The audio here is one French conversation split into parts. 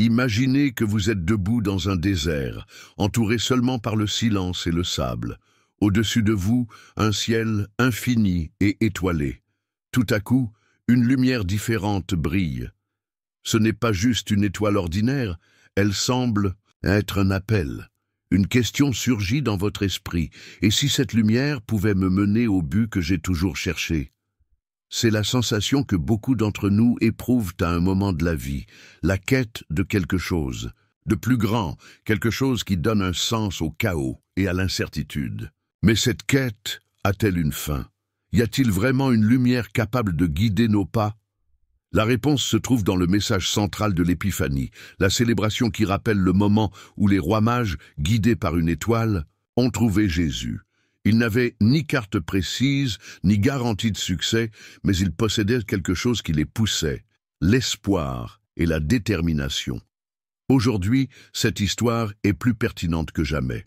Imaginez que vous êtes debout dans un désert, entouré seulement par le silence et le sable. Au-dessus de vous, un ciel infini et étoilé. Tout à coup, une lumière différente brille. Ce n'est pas juste une étoile ordinaire, elle semble être un appel. Une question surgit dans votre esprit, et si cette lumière pouvait me mener au but que j'ai toujours cherché? C'est la sensation que beaucoup d'entre nous éprouvent à un moment de la vie, la quête de quelque chose, de plus grand, quelque chose qui donne un sens au chaos et à l'incertitude. Mais cette quête a-t-elle une fin? Y a-t-il vraiment une lumière capable de guider nos pas? La réponse se trouve dans le message central de l'Épiphanie, la célébration qui rappelle le moment où les rois mages, guidés par une étoile, ont trouvé Jésus. Ils n'avaient ni carte précise, ni garantie de succès, mais ils possédaient quelque chose qui les poussait, l'espoir et la détermination. Aujourd'hui, cette histoire est plus pertinente que jamais.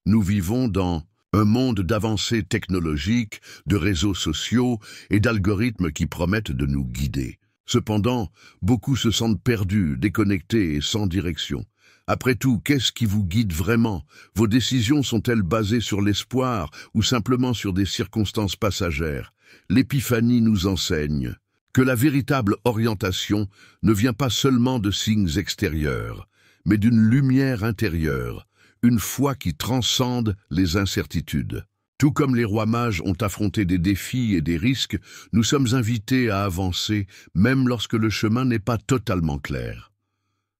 Nous vivons dans un monde d'avancées technologiques, de réseaux sociaux et d'algorithmes qui promettent de nous guider. Cependant, beaucoup se sentent perdus, déconnectés et sans direction. Après tout, qu'est-ce qui vous guide vraiment? Vos décisions sont-elles basées sur l'espoir ou simplement sur des circonstances passagères? L'Épiphanie nous enseigne que la véritable orientation ne vient pas seulement de signes extérieurs, mais d'une lumière intérieure, une foi qui transcende les incertitudes. Tout comme les rois mages ont affronté des défis et des risques, nous sommes invités à avancer, même lorsque le chemin n'est pas totalement clair.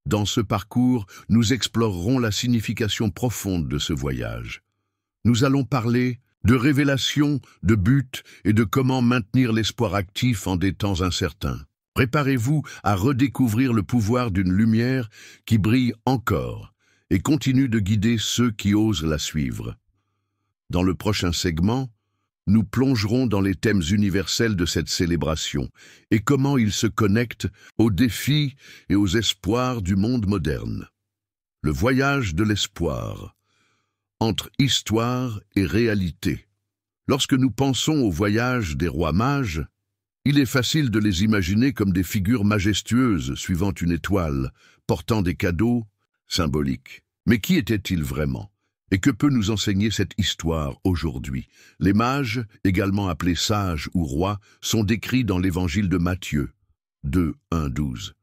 Dans ce parcours, nous explorerons la signification profonde de ce voyage. Nous allons parler de révélation, de but et de comment maintenir l'espoir actif en des temps incertains. Préparez-vous à redécouvrir le pouvoir d'une lumière qui brille encore et continue de guider ceux qui osent la suivre. Dans le prochain segment, nous plongerons dans les thèmes universels de cette célébration et comment ils se connectent aux défis et aux espoirs du monde moderne. Le voyage de l'espoir, entre histoire et réalité. Lorsque nous pensons au voyage des rois mages, il est facile de les imaginer comme des figures majestueuses suivant une étoile, portant des cadeaux symboliques. Mais qui étaient-ils vraiment ? Et que peut nous enseigner cette histoire aujourd'hui? Les mages, également appelés sages ou rois, sont décrits dans l'évangile de Matthieu, 2:1-12.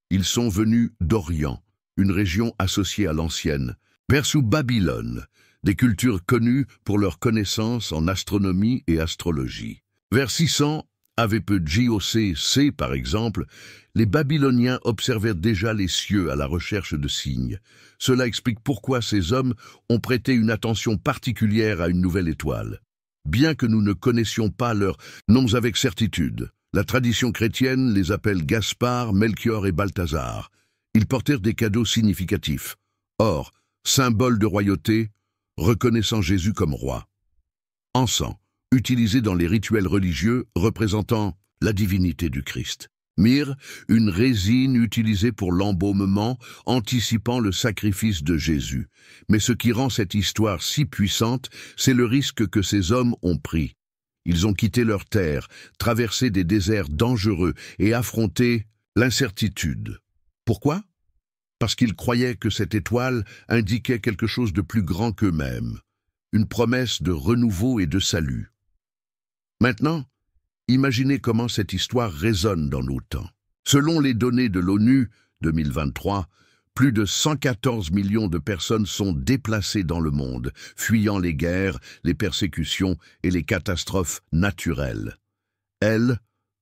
Ils sont venus d'Orient, une région associée à l'ancienne, Perse ou Babylone, des cultures connues pour leurs connaissances en astronomie et astrologie. Vers 600, avec JOC, par exemple, les Babyloniens observèrent déjà les cieux à la recherche de signes. Cela explique pourquoi ces hommes ont prêté une attention particulière à une nouvelle étoile. Bien que nous ne connaissions pas leurs noms avec certitude, la tradition chrétienne les appelle Gaspard, Melchior et Balthazar. Ils portèrent des cadeaux significatifs. Or, symbole de royauté, reconnaissant Jésus comme roi. Encens, utilisé dans les rituels religieux représentant la divinité du Christ. Myrrhe, une résine utilisée pour l'embaumement, anticipant le sacrifice de Jésus. Mais ce qui rend cette histoire si puissante, c'est le risque que ces hommes ont pris. Ils ont quitté leur terre, traversé des déserts dangereux et affronté l'incertitude. Pourquoi? Parce qu'ils croyaient que cette étoile indiquait quelque chose de plus grand qu'eux-mêmes, une promesse de renouveau et de salut. Maintenant, imaginez comment cette histoire résonne dans nos temps. Selon les données de l'ONU 2023, plus de 114 millions de personnes sont déplacées dans le monde, fuyant les guerres, les persécutions et les catastrophes naturelles. Elles,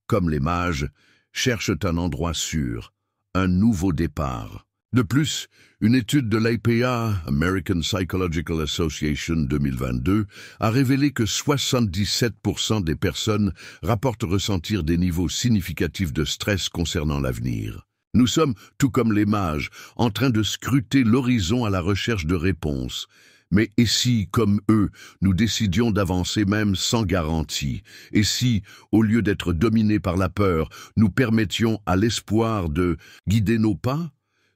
comme les mages, cherchent un endroit sûr, un nouveau départ. De plus, une étude de l'APA, American Psychological Association 2022, a révélé que 77% des personnes rapportent ressentir des niveaux significatifs de stress concernant l'avenir. Nous sommes, tout comme les mages, en train de scruter l'horizon à la recherche de réponses. Mais et si, comme eux, nous décidions d'avancer même sans garantie? Et si, au lieu d'être dominés par la peur, nous permettions à l'espoir de guider nos pas?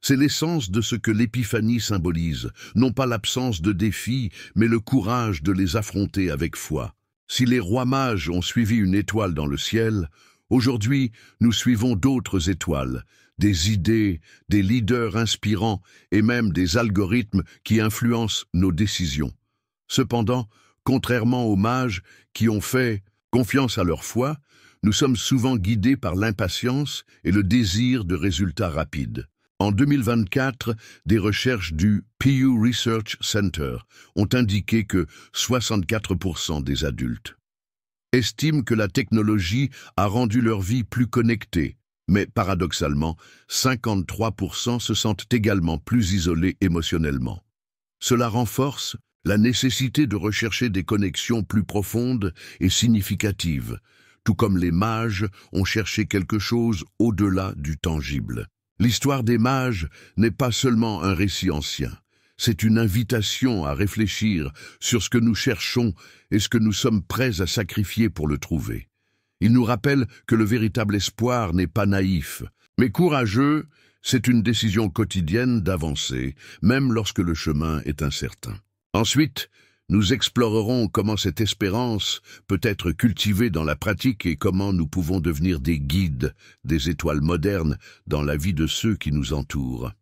C'est l'essence de ce que l'Épiphanie symbolise, non pas l'absence de défis, mais le courage de les affronter avec foi. Si les rois mages ont suivi une étoile dans le ciel, aujourd'hui nous suivons d'autres étoiles, des idées, des leaders inspirants et même des algorithmes qui influencent nos décisions. Cependant, contrairement aux mages qui ont fait confiance à leur foi, nous sommes souvent guidés par l'impatience et le désir de résultats rapides. En 2024, des recherches du Pew Research Center ont indiqué que 64% des adultes estiment que la technologie a rendu leur vie plus connectée, mais paradoxalement, 53% se sentent également plus isolés émotionnellement. Cela renforce la nécessité de rechercher des connexions plus profondes et significatives, tout comme les mages ont cherché quelque chose au-delà du tangible. L'histoire des mages n'est pas seulement un récit ancien, c'est une invitation à réfléchir sur ce que nous cherchons et ce que nous sommes prêts à sacrifier pour le trouver. Il nous rappelle que le véritable espoir n'est pas naïf, mais courageux, c'est une décision quotidienne d'avancer, même lorsque le chemin est incertain. Ensuite, nous explorerons comment cette espérance peut être cultivée dans la pratique et comment nous pouvons devenir des guides, des étoiles modernes dans la vie de ceux qui nous entourent.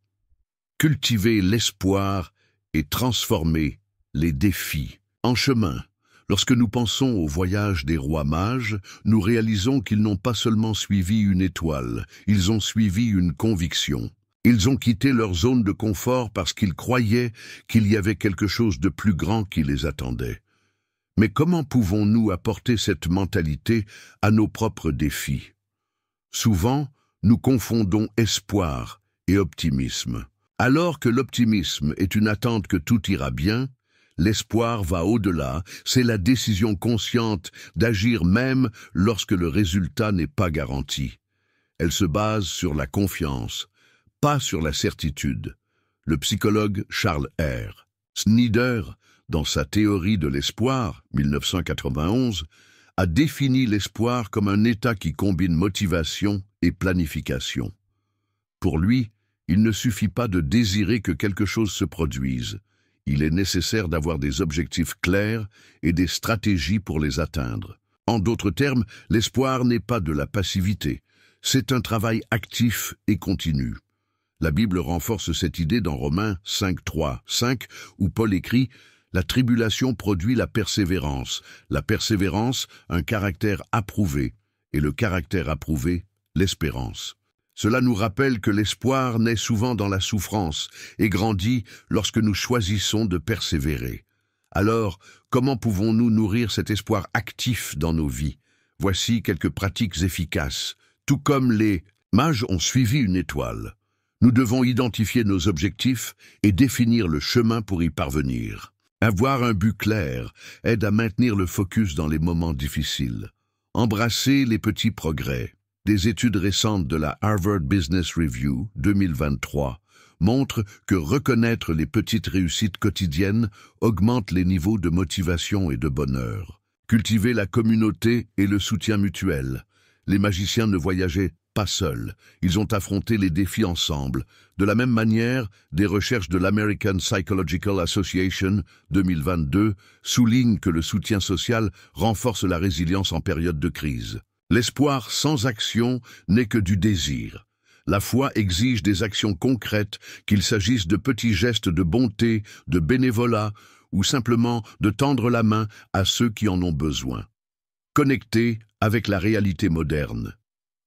Cultiver l'espoir et transformer les défis en chemin. Lorsque nous pensons au voyage des rois mages, nous réalisons qu'ils n'ont pas seulement suivi une étoile, ils ont suivi une conviction. Ils ont quitté leur zone de confort parce qu'ils croyaient qu'il y avait quelque chose de plus grand qui les attendait. Mais comment pouvons-nous apporter cette mentalité à nos propres défis? Souvent, nous confondons espoir et optimisme. Alors que l'optimisme est une attente que tout ira bien, l'espoir va au-delà, c'est la décision consciente d'agir même lorsque le résultat n'est pas garanti. Elle se base sur la confiance, pas sur la certitude. Le psychologue Charles R. Snyder, dans sa théorie de l'espoir, 1991, a défini l'espoir comme un état qui combine motivation et planification. Pour lui, il ne suffit pas de désirer que quelque chose se produise. Il est nécessaire d'avoir des objectifs clairs et des stratégies pour les atteindre. En d'autres termes, l'espoir n'est pas de la passivité, c'est un travail actif et continu. La Bible renforce cette idée dans Romains 5, 3, 5, où Paul écrit « La tribulation produit la persévérance, un caractère approuvé, et le caractère approuvé, l'espérance. » Cela nous rappelle que l'espoir naît souvent dans la souffrance et grandit lorsque nous choisissons de persévérer. Alors, comment pouvons-nous nourrir cet espoir actif dans nos vies? Voici quelques pratiques efficaces. Tout comme les mages ont suivi une étoile, nous devons identifier nos objectifs et définir le chemin pour y parvenir. Avoir un but clair aide à maintenir le focus dans les moments difficiles. Embrasser les petits progrès. Des études récentes de la Harvard Business Review 2023 montrent que reconnaître les petites réussites quotidiennes augmente les niveaux de motivation et de bonheur. Cultiver la communauté et le soutien mutuel. Les magiciens ne voyageaient pas seuls, ils ont affronté les défis ensemble. De la même manière, des recherches de l'American Psychological Association 2022 soulignent que le soutien social renforce la résilience en période de crise. L'espoir sans action n'est que du désir. La foi exige des actions concrètes, qu'il s'agisse de petits gestes de bonté, de bénévolat ou simplement de tendre la main à ceux qui en ont besoin. Connecté avec la réalité moderne.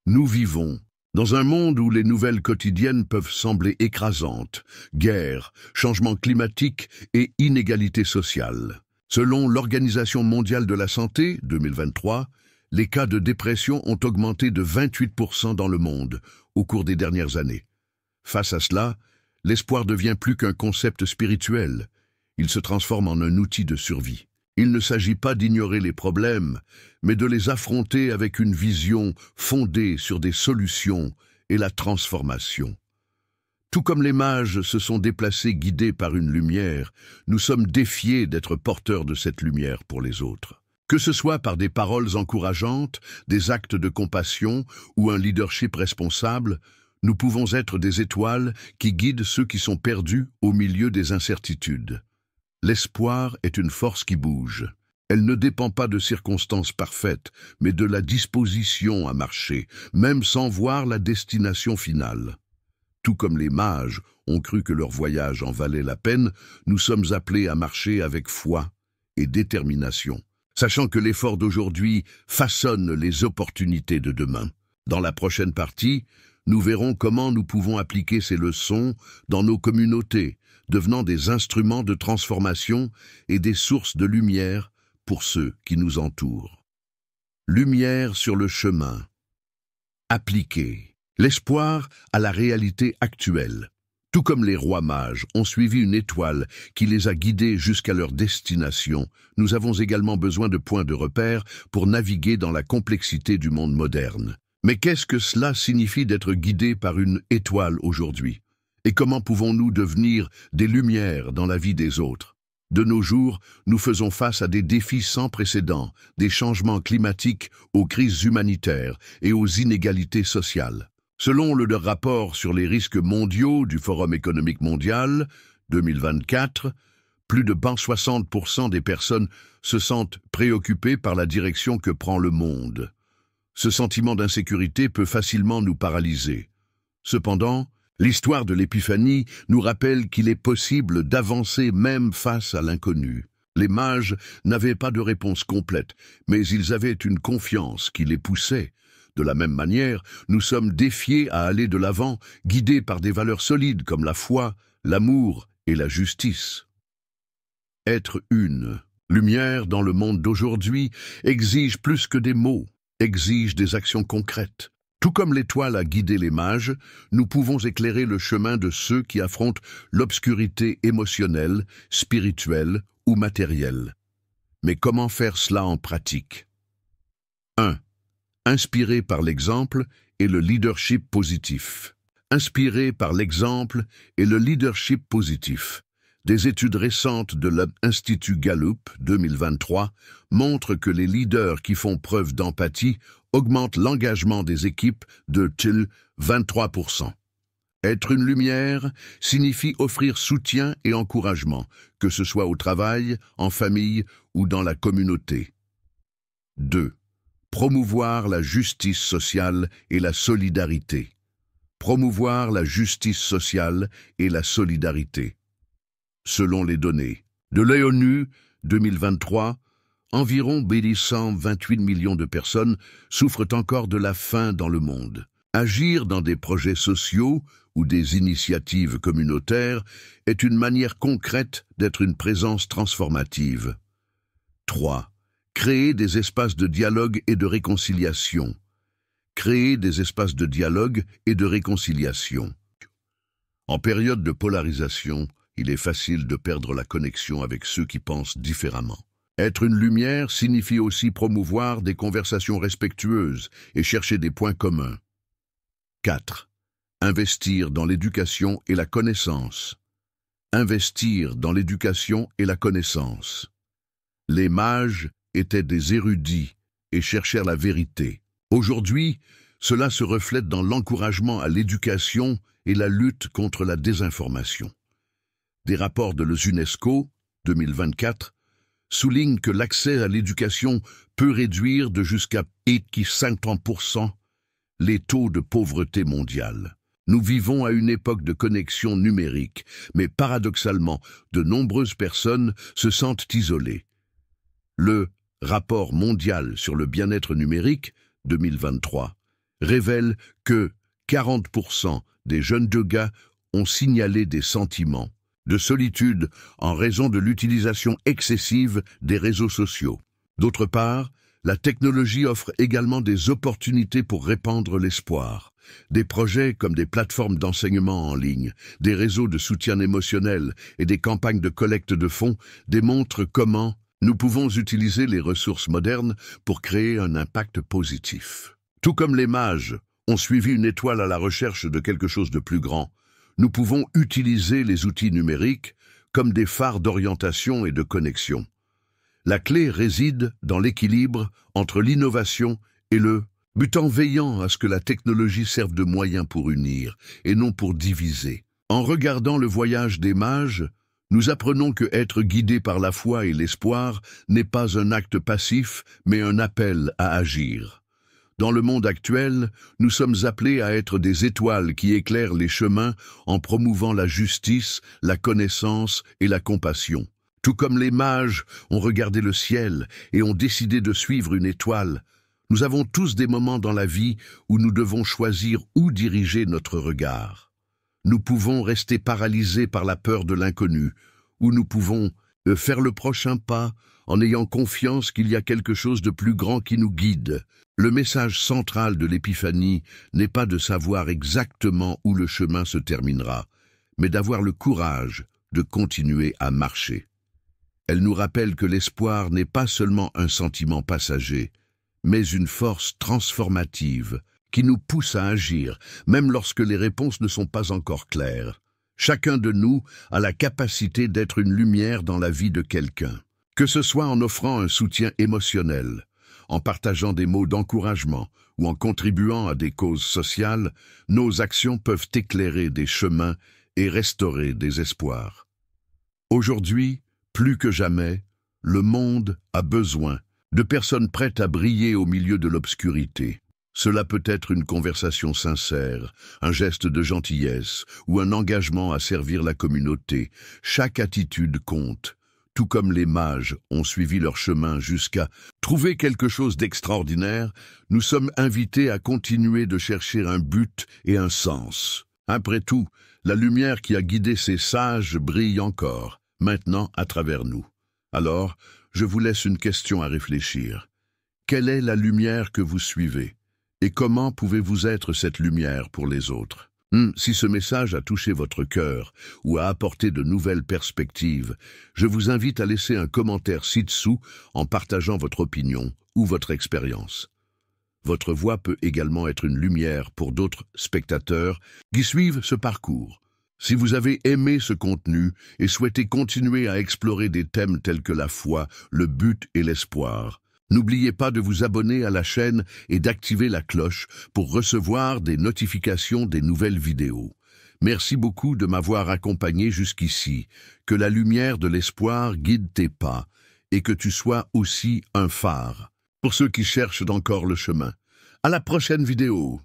Nous vivons dans un monde où les nouvelles quotidiennes peuvent sembler écrasantes, guerre, changement climatique et inégalité sociale. Selon l'Organisation mondiale de la santé, 2023, les cas de dépression ont augmenté de 28% dans le monde au cours des dernières années. Face à cela, l'espoir devient plus qu'un concept spirituel, il se transforme en un outil de survie. Il ne s'agit pas d'ignorer les problèmes, mais de les affronter avec une vision fondée sur des solutions et la transformation. Tout comme les mages se sont déplacés guidés par une lumière, nous sommes défiés d'être porteurs de cette lumière pour les autres. Que ce soit par des paroles encourageantes, des actes de compassion ou un leadership responsable, nous pouvons être des étoiles qui guident ceux qui sont perdus au milieu des incertitudes. L'espoir est une force qui bouge. Elle ne dépend pas de circonstances parfaites, mais de la disposition à marcher, même sans voir la destination finale. Tout comme les mages ont cru que leur voyage en valait la peine, nous sommes appelés à marcher avec foi et détermination, sachant que l'effort d'aujourd'hui façonne les opportunités de demain. Dans la prochaine partie, nous verrons comment nous pouvons appliquer ces leçons dans nos communautés, devenant des instruments de transformation et des sources de lumière pour ceux qui nous entourent. Lumière sur le chemin. Appliquer. L'espoir à la réalité actuelle. Tout comme les rois mages ont suivi une étoile qui les a guidés jusqu'à leur destination, nous avons également besoin de points de repère pour naviguer dans la complexité du monde moderne. Mais qu'est-ce que cela signifie d'être guidé par une étoile aujourd'hui? Et comment pouvons-nous devenir des lumières dans la vie des autres? De nos jours, nous faisons face à des défis sans précédent, des changements climatiques aux crises humanitaires et aux inégalités sociales. Selon le rapport sur les risques mondiaux du Forum économique mondial 2024, plus de 60% des personnes se sentent préoccupées par la direction que prend le monde. Ce sentiment d'insécurité peut facilement nous paralyser. Cependant, l'histoire de l'Épiphanie nous rappelle qu'il est possible d'avancer même face à l'inconnu. Les mages n'avaient pas de réponse complète, mais ils avaient une confiance qui les poussait. De la même manière, nous sommes défiés à aller de l'avant, guidés par des valeurs solides comme la foi, l'amour et la justice. Être une lumière dans le monde d'aujourd'hui exige plus que des mots, exige des actions concrètes. Tout comme l'étoile a guidé les mages, nous pouvons éclairer le chemin de ceux qui affrontent l'obscurité émotionnelle, spirituelle ou matérielle. Mais comment faire cela en pratique? 1. Inspiré par l'exemple et le leadership positif. Inspiré par l'exemple et le leadership positif. Des études récentes de l'Institut Gallup 2023 montrent que les leaders qui font preuve d'empathie augmentent l'engagement des équipes de 23%. Être une lumière signifie offrir soutien et encouragement, que ce soit au travail, en famille ou dans la communauté. 2. Promouvoir la justice sociale et la solidarité. Promouvoir la justice sociale et la solidarité. Selon les données de l'ONU 2023, environ 128 millions de personnes souffrent encore de la faim dans le monde. Agir dans des projets sociaux ou des initiatives communautaires est une manière concrète d'être une présence transformative. 3. Créer des espaces de dialogue et de réconciliation. Créer des espaces de dialogue et de réconciliation. En période de polarisation, il est facile de perdre la connexion avec ceux qui pensent différemment. Être une lumière signifie aussi promouvoir des conversations respectueuses et chercher des points communs. 4. Investir dans l'éducation et la connaissance. Investir dans l'éducation et la connaissance. Les mages étaient des érudits et cherchèrent la vérité. Aujourd'hui, cela se reflète dans l'encouragement à l'éducation et la lutte contre la désinformation. Des rapports de l'UNESCO 2024 soulignent que l'accès à l'éducation peut réduire de jusqu'à 50% les taux de pauvreté mondiale. Nous vivons à une époque de connexion numérique, mais paradoxalement, de nombreuses personnes se sentent isolées. Le rapport mondial sur le bien-être numérique 2023 révèle que 40% des jeunes yoga ont signalé des sentiments de solitude en raison de l'utilisation excessive des réseaux sociaux. D'autre part, la technologie offre également des opportunités pour répandre l'espoir. Des projets comme des plateformes d'enseignement en ligne, des réseaux de soutien émotionnel et des campagnes de collecte de fonds démontrent comment nous pouvons utiliser les ressources modernes pour créer un impact positif. Tout comme les mages ont suivi une étoile à la recherche de quelque chose de plus grand, nous pouvons utiliser les outils numériques comme des phares d'orientation et de connexion. La clé réside dans l'équilibre entre l'innovation et le but, en veillant à ce que la technologie serve de moyen pour unir et non pour diviser. En regardant le voyage des mages, nous apprenons que être guidé par la foi et l'espoir n'est pas un acte passif, mais un appel à agir. Dans le monde actuel, nous sommes appelés à être des étoiles qui éclairent les chemins en promouvant la justice, la connaissance et la compassion. Tout comme les mages ont regardé le ciel et ont décidé de suivre une étoile, nous avons tous des moments dans la vie où nous devons choisir où diriger notre regard. Nous pouvons rester paralysés par la peur de l'inconnu, ou nous pouvons faire le prochain pas en ayant confiance qu'il y a quelque chose de plus grand qui nous guide. Le message central de l'Épiphanie n'est pas de savoir exactement où le chemin se terminera, mais d'avoir le courage de continuer à marcher. Elle nous rappelle que l'espoir n'est pas seulement un sentiment passager, mais une force transformative qui nous pousse à agir, même lorsque les réponses ne sont pas encore claires. Chacun de nous a la capacité d'être une lumière dans la vie de quelqu'un, que ce soit en offrant un soutien émotionnel, en partageant des mots d'encouragement ou en contribuant à des causes sociales. Nos actions peuvent éclairer des chemins et restaurer des espoirs. Aujourd'hui, plus que jamais, le monde a besoin de personnes prêtes à briller au milieu de l'obscurité. Cela peut être une conversation sincère, un geste de gentillesse ou un engagement à servir la communauté. Chaque attitude compte, tout comme les mages ont suivi leur chemin jusqu'à trouver quelque chose d'extraordinaire. Nous sommes invités à continuer de chercher un but et un sens. Après tout, la lumière qui a guidé ces sages brille encore, maintenant à travers nous. Alors, je vous laisse une question à réfléchir. Quelle est la lumière que vous suivez? Et comment pouvez-vous être cette lumière pour les autres? Si ce message a touché votre cœur ou a apporté de nouvelles perspectives, je vous invite à laisser un commentaire ci-dessous en partageant votre opinion ou votre expérience. Votre voix peut également être une lumière pour d'autres spectateurs qui suivent ce parcours. Si vous avez aimé ce contenu et souhaitez continuer à explorer des thèmes tels que la foi, le but et l'espoir, n'oubliez pas de vous abonner à la chaîne et d'activer la cloche pour recevoir des notifications des nouvelles vidéos. Merci beaucoup de m'avoir accompagné jusqu'ici. Que la lumière de l'espoir guide tes pas et que tu sois aussi un phare pour ceux qui cherchent encore le chemin. À la prochaine vidéo.